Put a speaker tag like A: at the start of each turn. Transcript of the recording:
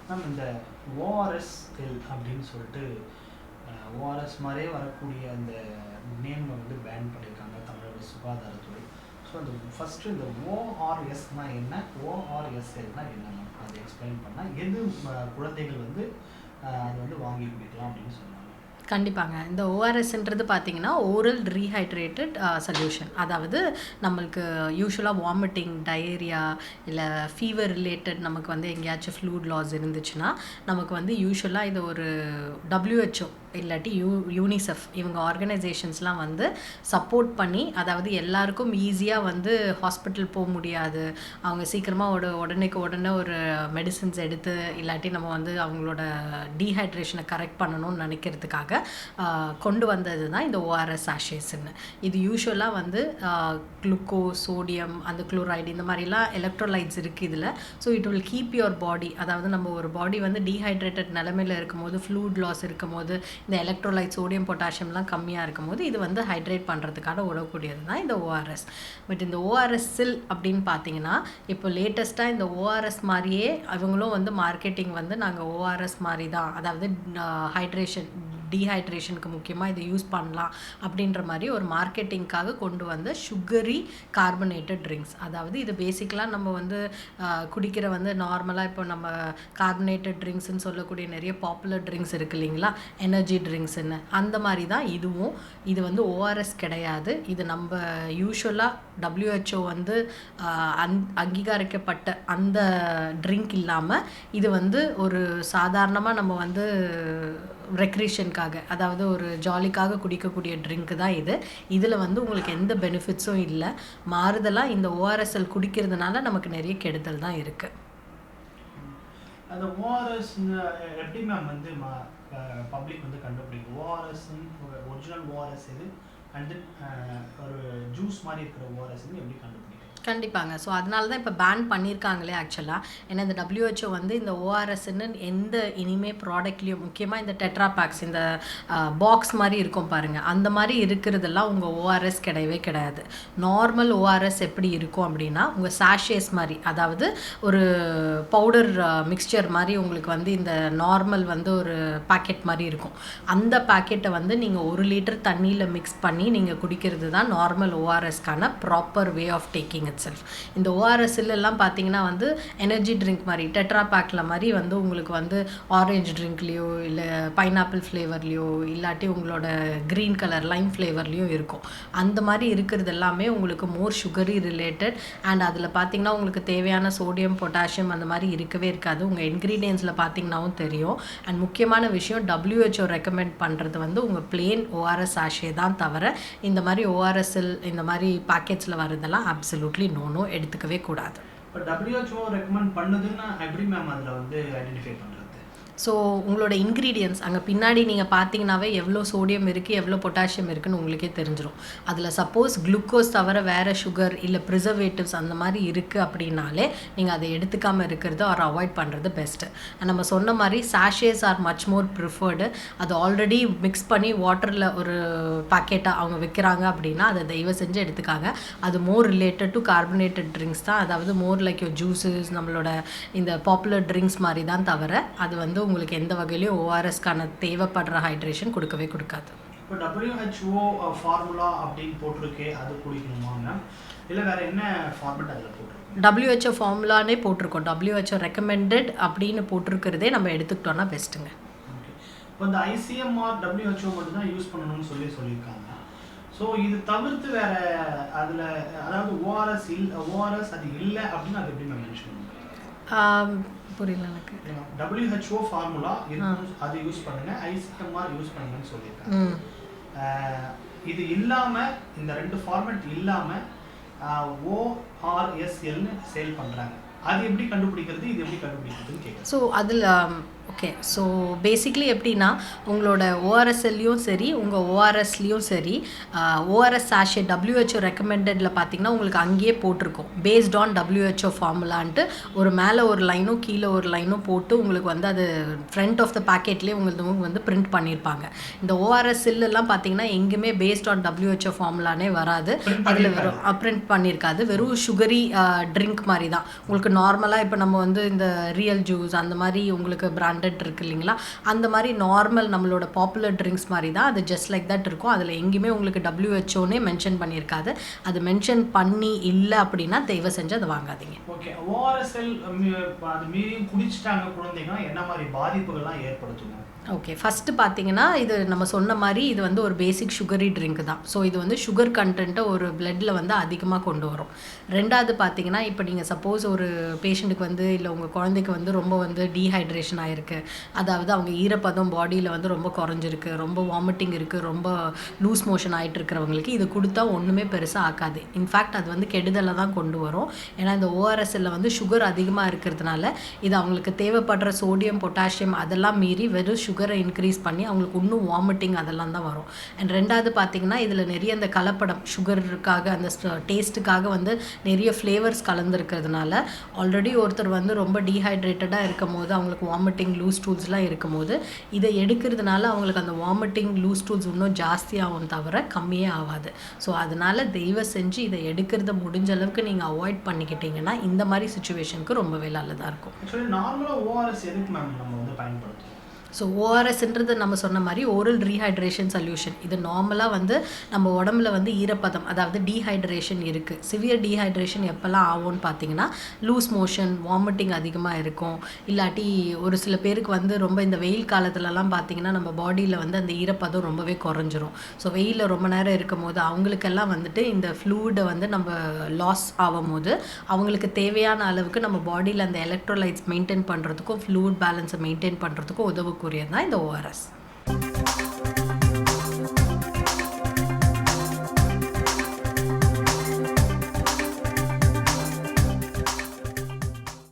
A: Ma'am இந்த ஓஆர்எஸ்எல் அப்படின்னு சொல்லிட்டு ஓஆர்எஸ் மாதிரியே வரக்கூடிய அந்த நேமை வந்து பேன் பண்ணியிருக்காங்க தமிழக சுகாதாரத்துறை. ஸோ அந்த ஃபஸ்ட்டு இந்த ஓஆர்எஸ்னால் என்ன, ஓஆர்எஸ்எல்னால் என்ன மேம் அதை எக்ஸ்பிளைன் பண்ணால் எது குழந்தைகள் வந்து அது வந்து வாங்கி குடிக்கலாம் அப்படின்னு சொன்னாங்க.
B: கண்டிப்பாங்க. இந்த ஓஆர்எஸ்ன்றது பார்த்தீங்கன்னா ஓரல் ரீஹைட்ரேட்டட் சொல்யூஷன். அதாவது நம்மளுக்கு யூஷுவலாக வாமிட்டிங், டயேரியா இல்லை ஃபீவர் ரிலேட்டட் நமக்கு வந்து எங்கேயாச்சும் ஃப்ளூட் லாஸ் இருந்துச்சுன்னா நமக்கு வந்து யூஷுவலாக இது ஒரு WHO இல்லாட்டி யூனிசெஃப் இவங்க ஆர்கனைசேஷன்ஸ்லாம் வந்து சப்போர்ட் பண்ணி, அதாவது எல்லாருக்கும் ஈஸியாக வந்து ஹாஸ்பிட்டல் போக முடியாது, அவங்க சீக்கிரமாக உடனே ஒரு மெடிசின்ஸ் எடுத்து இல்லாட்டி நம்ம வந்து அவங்களோட டீஹைட்ரேஷனை கரெக்ட் பண்ணணும்னு நினைக்கிறதுக்காக கொண்டு வந்தது தான் இந்த ஓஆர்எஸ் சாஷேஸ்ன்னு. இது யூஷுவலாக வந்து குளுக்கோஸ், சோடியம், அந்த குளோரைடு இந்த மாதிரிலாம் எலக்ட்ரோலைட்ஸ் இருக்குது இதில். So it will keep your body, அதாவது நம்ம ஒரு பாடி வந்து டீஹைட்ரேட்டட் நிலமையில் இருக்கும்போது, ஃப்ளூட் லாஸ் இருக்கும்போது, இந்த எலக்ட்ரோலைட் சோடியம் பொட்டாசியம்லாம் கம்மியாக இருக்கும்போது இது வந்து ஹைட்ரேட் பண்ணுறதுக்காக உடக்கூடியது தான் இந்த ஓஆர்எஸ். பட் இந்த ஓஆர்எஸ்எல் அப்படின்னு பார்த்தீங்கன்னா இப்போ லேட்டஸ்ட்டாக இந்த ஓஆர்எஸ் மாதிரியே அவங்களும் வந்து மார்க்கெட்டிங் வந்து நாங்கள் ஓஆர்எஸ் மாதிரி தான், அதாவது டீஹைட்ரேஷனுக்கு முக்கியமாக இதை யூஸ் பண்ணலாம் அப்படின்ற மாதிரி ஒரு மார்க்கெட்டிங்காக கொண்டு வந்த சுகரி கார்பனேட்டட் ட்ரிங்க்ஸ். அதாவது இது பேசிக்கலாக நம்ம வந்து குடிக்கிற வந்து நார்மலாக இப்போ நம்ம கார்பனேட்டட் ட்ரிங்க்ஸ்ன்னு சொல்லக்கூடிய நிறைய பாப்புலர் ட்ரிங்க்ஸ் இருக்குது இல்லைங்களா, எனர்ஜி ட்ரிங்க்ஸ்ன்னு, அந்த மாதிரி தான் இதுவும். இது வந்து ஓஆர்எஸ் கிடையாது. இது நம்ம யூஷுவலாக WHO வந்து அங்கீகரிக்கப்பட்ட அந்த ட்ரிங்க் இல்லாமல் இது வந்து ஒரு சாதாரணமாக நம்ம வந்து ரெக்ரேஷனுக்காக, அதாவது ஒரு ஜாலிக்காக குடிக்கக்கூடிய ட்ரிங்க் தான் இது. இதில் வந்து உங்களுக்கு எந்த பெனிஃபிட்ஸும் இல்லை. மாறுதலாக இந்த ஓஆர்எஸ்எல் குடிக்கிறதுனால நமக்கு நிறைய கெடுதல் தான் இருக்குது.
A: அந்த ஓஆர்எஸ் எப்படி மேம் வந்து பப்ளிக் வந்து கண்டுபிடிக்கும்? ஓஆர்எஸ் ஒரிஜினல் ஓஆர்எஸ் இது அண்ட் தென் ஒரு ஜூஸ் மாதிரி இருக்கிற ஓஆர்எஸ் எப்படி கண்டுபிடிக்கும்?
B: கண்டிப்பாங்க. ஸோ அதனால தான் இப்போ பேன் பண்ணியிருக்காங்களே ஆக்சுவலாக. ஏன்னா இந்த WHO வந்து இந்த ஓஆர்எஸ்ன்னு எந்த இனிமே ப்ராடக்ட்லேயும், முக்கியமாக இந்த டெட்ரா பேக்ஸ், இந்த பாக்ஸ் மாதிரி இருக்கும் பாருங்கள், அந்த மாதிரி இருக்கிறதெல்லாம் உங்கள் ஓஆர்எஸ் கிடையவே கிடையாது. நார்மல் ஓஆர்எஸ் எப்படி இருக்கும் அப்படின்னா உங்கள் சாஷேஸ் மாதிரி, அதாவது ஒரு பவுடர் மிக்ஸ்சர் மாதிரி உங்களுக்கு வந்து இந்த நார்மல் வந்து ஒரு பாக்கெட் மாதிரி இருக்கும். அந்த பாக்கெட்டை வந்து நீங்கள் 1 லிட்டர் தண்ணியில் மிக்ஸ் பண்ணி நீங்கள் குடிக்கிறது தான் நார்மல் ஓஆர்எஸ்க்கான proper way of taking self. இந்த ஓஆர்எஸ்எல்லாம் பார்த்தீங்கன்னா வந்து எனர்ஜி ட்ரிங்க் மாதிரி டெட்ரா பேக்கில் மாதிரி வந்து உங்களுக்கு வந்து ஆரஞ்சு ட்ரிங்க்லேயோ இல்லை பைனாப்பிள் ஃப்ளேவர்லேயோ இல்லாட்டி உங்களோட க்ரீன் கலர் லைம் ஃப்ளேவர்லேயும் இருக்கும். அந்த மாதிரி இருக்கிறது எல்லாமே உங்களுக்கு மோர் சுகரி ரிலேட்டட் அண்ட் அதில் பார்த்தீங்கன்னா உங்களுக்கு தேவையான சோடியம், பொட்டாசியம் அந்த மாதிரி இருக்கவே இருக்காது. உங்கள் இன்க்ரீடியன்ஸில் பார்த்தீங்கன்னாவும் தெரியும். அண்ட் முக்கியமான விஷயம், WHO ரெக்கமெண்ட் பண்ணுறது வந்து உங்கள் பிளெயின் ஓஆர்எஸ் சாஷே தான் தவிர இந்த மாதிரி ஓஆர்எஸ்எல் இந்த மாதிரி பேக்கெட்ஸில் வரதெல்லாம் அப்சல்யூட்லி நோ எடுத்துக்கவே கூடாது.
A: இப்போ WHO ரெக்கமெண்ட் பண்ணுதுன்னா எப்படி மேம் அதில் வந்து ஐடென்டிஃபை பண்ணுறது?
B: ஸோ உங்களோட இன்க்ரீடியன்ஸ் அங்கே பின்னாடி நீங்கள் பார்த்தீங்கன்னாவே எவ்வளோ சோடியம் இருக்குது, எவ்வளோ பொட்டாசியம் இருக்குதுன்னு உங்களுக்கே தெரிஞ்சிடும். அதில் சப்போஸ் குளுக்கோஸ் தவிர வேறு சுகர் இல்லை ப்ரிசர்வேட்டிவ்ஸ் அந்த மாதிரி இருக்குது அப்படின்னாலே நீங்கள் அதை எடுத்துக்காமல் இருக்கிறது ஆர் அவாய்ட் பண்ணுறது பெஸ்ட்டு. நம்ம சொன்ன மாதிரி சாஷேஸ் ஆர் மச் மோர் ப்ரிஃபர்டு. அது ஆல்ரெடி மிக்ஸ் பண்ணி வாட்டரில் ஒரு பாக்கெட்டாக அவங்க விற்கிறாங்க அப்படின்னா அதை தயவு செஞ்சு எடுத்துக்காங்க. அது மோர் ரிலேட்டட் டு கார்பனேட்டட் ட்ரிங்க்ஸ் தான், அதாவது மோர் லைக் ஜூஸஸ், நம்மளோட இந்த பாப்புலர் ட்ரிங்க்ஸ் மாதிரி தான் தவிர அது வந்து உங்களுக்கு எந்த வகையிலையும் ஓஆர்எஸ்க்கான தேவைப்படுற ஹைட்ரேஷன் கொடுக்கவே கொடுக்காது.
A: இப்போ WHO ஃபார்முலா அப்படின்னு போட்டிருக்கே, அது குடிக்கணுமா இல்லை வேறு என்ன ஃபார்மெட் அதில் போட்டிருக்கோம்?
B: WHO ஃபார்முலானே போட்டிருக்கோம். WHO ரெக்கமெண்டட் அப்படின்னு போட்டிருக்கிறதே நம்ம எடுத்துக்கிட்டோன்னா பெஸ்ட்டுங்க.
A: ஓகே. இப்போ இந்த ICMR WHO மட்டும் தான் யூஸ் பண்ணணும்னு சொல்லியிருக்காங்க. ஸோ இது தவிர்த்து வேறு அதில், அதாவது ஓஆர்எஸ் அது இல்லை அப்படின்னு அது எப்படி நான் மென்ஷன் பண்ணுவேன்?
B: புரியல எனக்கு.
A: WHO ஃபார்முலா அது யூஸ் பண்ணுங்க, ICMR யூஸ் பண்ணுங்கன்னு சொல்லியிருக்காங்க. இது இல்லாமல், இந்த 2 ஃபார்மெட் இல்லாமல் ORSLன்னு சேல் பண்ணுறாங்க. அது எப்படி கண்டுபிடிக்கிறது, இது எப்படி கண்டுபிடிக்கிறதுன்னு கேட்குறேன்.
B: ஸோ அதில் ஓகே. ஸோ பேசிக்லி எப்படின்னா, உங்களோட ஓஆர்எஸ்எல்லையும் சரி, உங்கள் ஓஆர்எஸ்லேயும் சரி, ஓஆர்எஸ் சாஷே WHO ரெக்கமெண்டடில் பார்த்தீங்கன்னா உங்களுக்கு அங்கேயே போட்டிருக்கும் பேஸ்ட் ஆன் WHO ஃபார்முலான்ட்டு ஒரு மேலே ஒரு லைனும் கீழே ஒரு லைனும் போட்டு உங்களுக்கு வந்து அது ஃப்ரண்ட் ஆஃப் த பேக்கெட்லேயே உங்களுக்கு வந்து பிரிண்ட் பண்ணியிருப்பாங்க. இந்த ஓஆர்எஸ்எல்லாம் பார்த்தீங்கன்னா எங்கேயுமே பேஸ்ட் ஆன் WHO ஃபார்முலானே வராது. அதில் வெறும் பிரிண்ட் பண்ணியிருக்காது. வெறும் சுகரி ட்ரிங்க் மாதிரி தான். உங்களுக்கு நார்மலாக இப்போ நம்ம வந்து இந்த ரியல் ஜூஸ் அந்த மாதிரி உங்களுக்கு பிராண்டட் இருக்குது இல்லைங்களா, அந்த மாதிரி நார்மல் நம்மளோட பாப்புலர் ட்ரிங்க்ஸ் மாதிரி தான் அது. ஜஸ்ட் லைக் தட் இருக்கும். அதில் எங்கேயுமே உங்களுக்கு WHO மென்ஷன் பண்ணியிருக்காது. அது மென்ஷன் பண்ணி இல்லை அப்படின்னா தயவு செஞ்சு அதை வாங்காதீங்க.
A: ஓகே. ஓஆர்எஸ்எல் அது மீறியும் குடிச்சிட்டாங்க குழந்தைங்கன்னா என்ன மாதிரி பாதிப்புகள்லாம் ஏற்படுத்தும்?
B: ஓகே. ஃபஸ்ட்டு பார்த்தீங்கன்னா இது நம்ம சொன்ன மாதிரி இது வந்து ஒரு பேசிக் சுகரி ட்ரிங்க் தான். ஸோ இது வந்து சுகர் கண்டென்ட்டை ஒரு பிளட்டில் வந்து அதிகமாக கொண்டு வரும். ரெண்டாவது பார்த்தீங்கன்னா இப்போ நீங்கள் சப்போஸ் ஒரு பேஷண்ட்டுக்கு வந்து இல்லை உங்கள் குழந்தைக்கு வந்து ரொம்ப வந்து டீஹைட்ரேஷன் ஆகிருக்கு, அதாவது அவங்க ஈரப்பதம் பாடியில் வந்து ரொம்ப குறைஞ்சிருக்கு, ரொம்ப வாமிட்டிங் இருக்குது, ரொம்ப லூஸ் மோஷன் ஆகிட்டு இருக்கிறவங்களுக்கு இது கொடுத்தா ஒன்றுமே பெருசாக ஆக்காது. இன்ஃபேக்ட் அது வந்து கெடுதலை தான் கொண்டு வரும். ஏன்னா இந்த ஓஆர்எஸ்எல்ல வந்து சுகர் அதிகமாக இருக்கிறதுனால இது அவங்களுக்கு தேவைப்படுற சோடியம் பொட்டாசியம் அதெல்லாம் மீறி வெறும் சுகரை இன்க்ரீஸ் பண்ணி அவங்களுக்கு இன்னும் வாமிட்டிங் அதெல்லாம் தான் வரும். அண்ட் ரெண்டாவது பார்த்தீங்கன்னா இதில் நிறைய அந்த கலப்படம் சுகருக்காக அந்த டேஸ்ட்டுக்காக வந்து நிறைய ஃப்ளேவர்ஸ் கலந்துருக்கிறதுனால ஆல்ரெடி ஒருத்தர் வந்து ரொம்ப டீஹைட்ரேட்டடாக இருக்கும் போது அவங்களுக்கு வாமிட்டிங் லூஸ் டூல்ஸ்லாம் இருக்கும் போது இதை எடுக்கிறதுனால அவங்களுக்கு அந்த வாமிட்டிங் லூஸ் டூல்ஸ் இன்னும் ஜாஸ்தியாகும் தவிர கம்மியே ஆகாது. ஸோ அதனால் தயவு செஞ்சு இதை எடுக்கிறத முடிஞ்ச அளவுக்கு நீங்கள் அவாய்ட் பண்ணிக்கிட்டீங்கன்னா இந்த மாதிரி சுச்சுவேஷனுக்கு ரொம்பவே நல்லதாக இருக்கும்.
A: ஆக்சுவலி நார்மலாக ஓஆர்எஸ் எதுக்கு மேம் நம்ம வந்து பயன்படுத்துவோம்?
B: ஸோ ஓஆர்எஸ்ன்றது நம்ம சொன்ன மாதிரி ஓரல் ரீஹைட்ரேஷன் சொல்யூஷன். இது நார்மலாக வந்து நம்ம உடம்புல வந்து ஈரப்பதம் அதாவது டீஹைட்ரேஷன் இருக்குது. சிவியர் டீஹைட்ரேஷன் எப்போல்லாம் ஆகும்னு பார்த்தீங்கன்னா லூஸ் மோஷன், வாமிட்டிங் அதிகமாக இருக்கும். இல்லாட்டி ஒரு சில பேருக்கு வந்து ரொம்ப இந்த வெயில் காலத்துலலாம் பார்த்தீங்கன்னா நம்ம பாடியில் வந்து அந்த ஈரப்பதம் ரொம்பவே குறைஞ்சிரும். ஸோ வெயிலில் ரொம்ப நேரம் இருக்கும் போது அவங்களுக்கெல்லாம் வந்துட்டு இந்த ஃப்ளூயிடை வந்து நம்ம லாஸ் ஆகும் போது அவங்களுக்கு தேவையான அளவுக்கு நம்ம பாடியில் அந்த எலக்ட்ரோலைட்ஸ் மெயின்டைன் பண்ணுறதுக்கும் ஃப்ளூயிட் பேலன்ஸை மெயின்டைன் பண்ணுறதுக்கும் உதவக்கூடியது தான் இந்த ஓஆர்எஸ்.